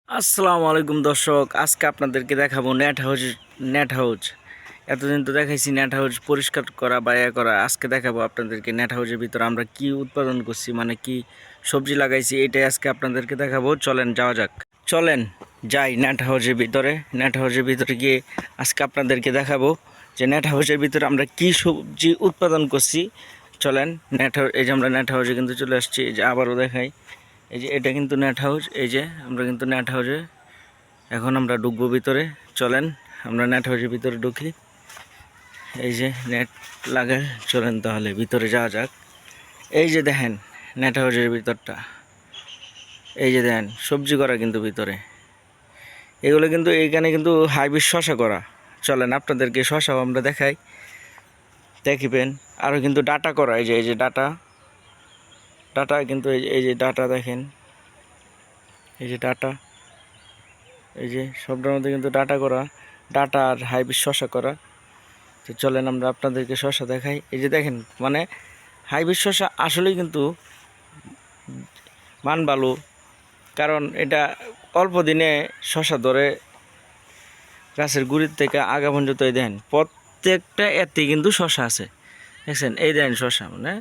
আসসালামু আলাইকুম দর্শক, আজকে আপনাদেরকে দেখাবো নেট হাউস। এতদিন তো দেখাইছি নেট হাউস পরিষ্কার করা বা করা। আজকে দেখাবো আপনাদেরকে নেট হাউসের ভিতরে আমরা কি উৎপাদন করছি, মানে কি সবজি লাগাইছি, এটাই আজকে আপনাদেরকে দেখাবো। চলেন যাওয়া যাক, চলেন যাই নেট হাউসের ভিতরে। নেট হাউসের ভিতরে গিয়ে আজকে আপনাদেরকে দেখাবো যে নেট হাউসের ভিতরে আমরা কি সবজি উৎপাদন করছি। চলেন এই যে আমরা নেট হাউসে কিন্তু চলে আসছি। এই যে আবারও দেখাই, এই যে এটা কিন্তু নেট হাউস। এই যে আমরা কিন্তু নেট হাউসে এখন আমরা ঢুকবো ভিতরে। চলেন আমরা নেট হাউসের ভিতরে ঢুকি। এই যে নেট লাগায়, চলেন তাহলে ভিতরে যাওয়া যাক। এই যে দেখেন নেট হাউসের ভিতরটা, এই যে দেখেন সবজি করা কিন্তু ভিতরে। এগুলো কিন্তু এইখানে কিন্তু হাইব্রিড শশা করা। চলেন আপনাদেরকে শশাও আমরা দেখাই, দেখিবেন। আরও কিন্তু ডাটা করা, এই যে ডাটা কিন্তু এই যে ডাটা দেখেন, এই যে ডাটা, এই যে সবটার মধ্যে কিন্তু ডাটা করা, ডাটা আর হাইব্রিড শশা করা। তো চলেন আমরা আপনাদেরকে শশা দেখাই। এই যে দেখেন, মানে হাইব্রিড শশা আসলেই কিন্তু মান ভালো, কারণ এটা অল্প দিনে শশা ধরে গাছের গুড়ির থেকে আগা পর্যন্ত। এই দেখেন প্রত্যেকটা এতেই কিন্তু শশা আছে, দেখছেন? এই দেখেন শশা, মানে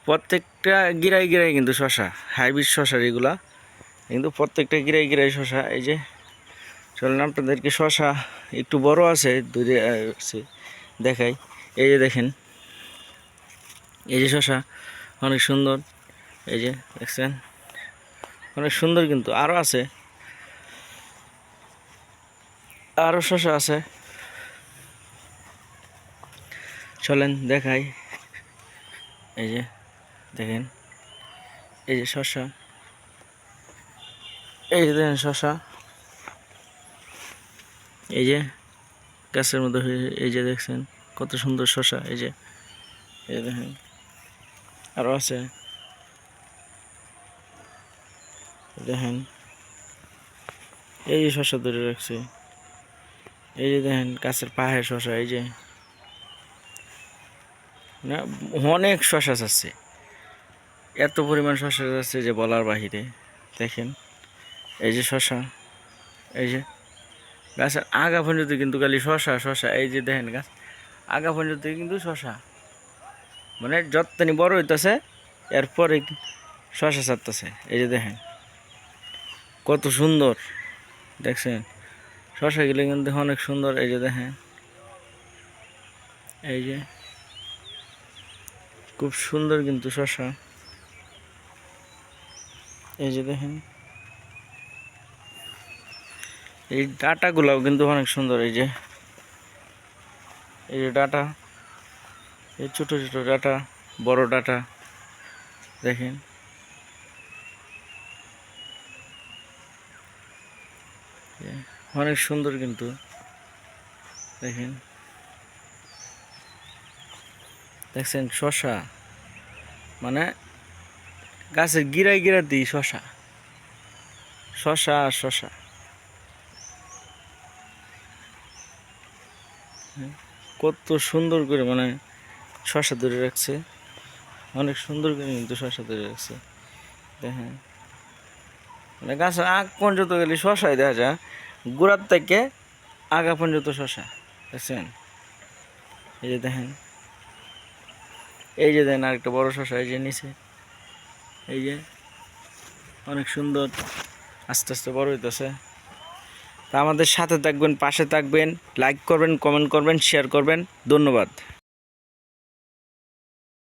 প্রত্যেকটা গিরাই কিন্তু শশা, হাইব্রিড শশার এগুলা কিন্তু প্রত্যেকটা গিরাই শশা। এই যে চলেন আপনাদেরকে শশা একটু বড় আছে দূরে আছে দেখাই। এই যে দেখেন, এই যে শশা অনেক সুন্দর, এই যে দেখছেন অনেক সুন্দর, কিন্তু আরও আছে, আরও শশা আছে। চলেন দেখাই। এই যে দেখেন, এই যে শশা, এই যে দেখেন শশা, এই যে গাছের মধ্যে, এই যে দেখছেন কত সুন্দর শশা। এই যে দেখেন আরও আছে, দেখেন এই যে শশা ধরে রাখছে। এই যে দেখেন গাছের পাহাড় শশা, এই যে না অনেক শশা আছে, এত পরিমাণ শশা আছে যে বলার বাহিরে। দেখেন এই যে শশা, এই যে গাছের আগা পর্যন্ত কিন্তু খালি শশা। এই যে দেখেন গাছ আগা পর্যন্ত কিন্তু শশা, মানে যতনি বড় হইতেছে এরপরে শশা ছাড়তেছে। এই যে দেখেন কত সুন্দর, দেখছেন শশাগুলো কিন্তু অনেক সুন্দর। এই যে দেখেন, এই যে খুব সুন্দর কিন্তু শশা। এই যে দেখেন এই ডাটাগুলাও কিন্তু অনেক সুন্দর। এই যে ডাটা, এই ছোট ছোট ডাটা, বড় ডাটা, দেখেন অনেক সুন্দর কিন্তু। দেখেন, দেখছেন শশা, মানে গাছের গিরা দিই শশা আর শশা। কত সুন্দর করে মানে শশা ধরে রাখছে, অনেক সুন্দর করে কিন্তু শশা ধরে রাখছে। দেখেন মানে গাছের আগ পর্যন্ত গেলে শশাই দেখা যায়, গোড়ার থেকে আগা পর্যন্ত শশা, দেখছেন? এই যে দেখেন, এই যে দেখেন আরেকটা বড় শশা, এই যে নিচে, এই যে অনেক সুন্দর, আস্তে আস্তে বড় হইতেছে। তা আমাদের সাথে থাকবেন, পাশে থাকবেন, লাইক করবেন, কমেন্ট করবেন, শেয়ার করবেন। ধন্যবাদ।